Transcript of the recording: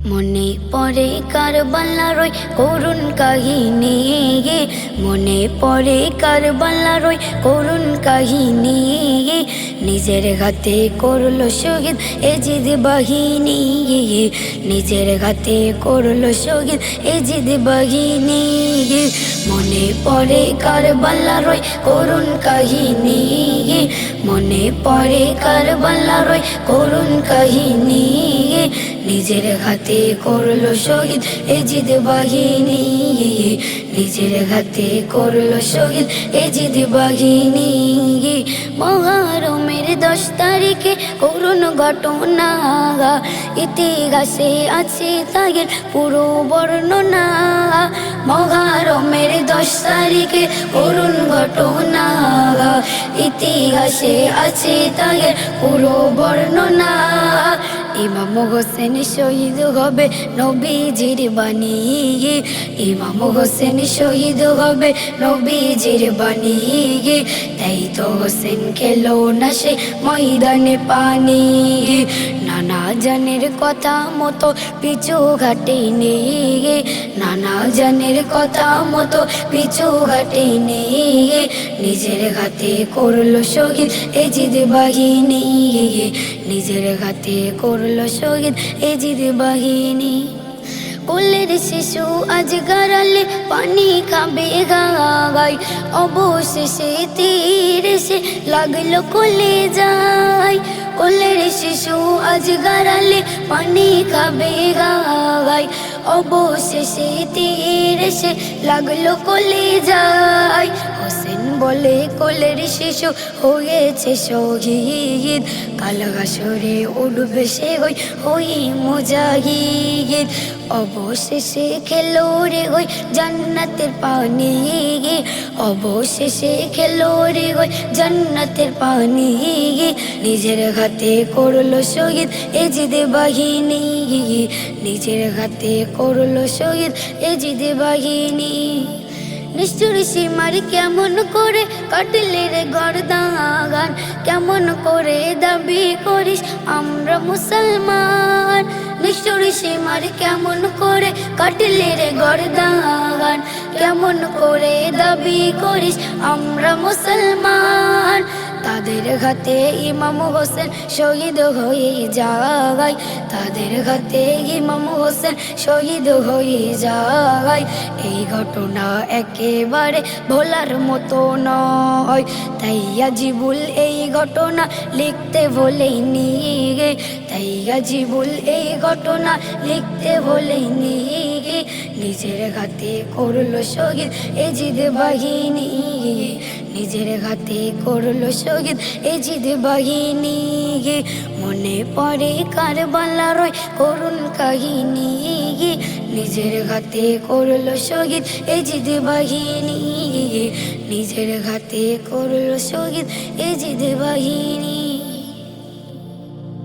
মনে পড়ে কারবালার ওই করুণ কাহিনী, মনে পড়ে কারবালার ওই করুণ কাহিনী। নিজের হাতে করলো শহীদ এজিদ বাহিনী, নিজের হাতে করলো শহীদ এজিদ বাহিনী। মনে পড়ে কারবালার ওই করুণ কাহিনী, মনে পড়ে কারবালার ওই করুণ কাহিনী। নিজের হাতে করলো শহীদ এজিদ বাহিনী, নিজের হাতে করলো শহীদ এজিদ বাহিনী। মহরমের 10 তারিখে করুণ ঘটনা, ইতিহাসে আছে তাদের পুরো বর্ণনা। মহরমের 10 তারিখে করুণ ঘটনা, ইতিহাসে আছে তাদের পুরো বর্ণনা। ইমাম হোসেন শহীদ হবে নবীজির বাণী, ইমাম হোসেন শহীদ হবে নবীজির বাণী। তাই তো হোসেন খেলো না সে ময়দানে পানি, নানা জানের কথা মতো পিছু ঘাটেনি, নানা জানের কথা মতো পিছু ঘাটেনি। নিজের হাতে করলো শহীদ এজিদ বাহিনী, নিজের হাতে করলো শহীদ এজিদ বাহিনী। কোলের শিশু আজ গারালে পানি খাবে গায়, অবশেষে তীর এসে লাগলো কোলে যায়। কোলের শিশু আজ গারালে পানি খাবে গায়, অবশেষে তীর এসে লাগলো কোলে যায়। হোসেন বলে কোলের শিশু হয়েছে শহীদ, কাল হাসরে উঠবে সে হই মুজাহিদ। অবশেষে খেলো রে ওই জান্নাতের পানি, অবশেষে খেলো রে ওই জান্নাতের পানি। নিজের হাতে করলো শহীদ এজিদ বাহিনী, নিজের হাতে করলো শহীদ এজিদ বাহিনী। নিষ্ঠুর সীমার কেমন করে কাটলে রে গর্দান, কেমন করে দাবি করিস আমরা মুসলমান। নিষ্ঠুর সীমার কেমন করে কাটলে রে গর্দান, কেমন করে দাবি করিস আমরা মুসলমান। তাদের হাতে ইমাম হোসেন শহীদ হয়ে যায়, তাদের হাতে ইমাম হোসেন শহীদ হয়ে যায়। এই ঘটনা একেবারে ভোলার মতো নয়, তাই আজিবুল এই ঘটনা লিখতে ভোলেনি, তাই আজিবুল এই ঘটনা লিখতে ভোলেনি। নিজের হাতে করলো শহীদ এজিদ বাহিনী, নিজের হাতে করলো শহীদ এজিদ বাহিনী। মনে পড়ে কারবালার ওই করুণ কাহিনী, নিজের হাতে করলো শহীদ এজিদ বাহিনী, নিজের হাতে করলো শহীদ এজিদ বাহিনী।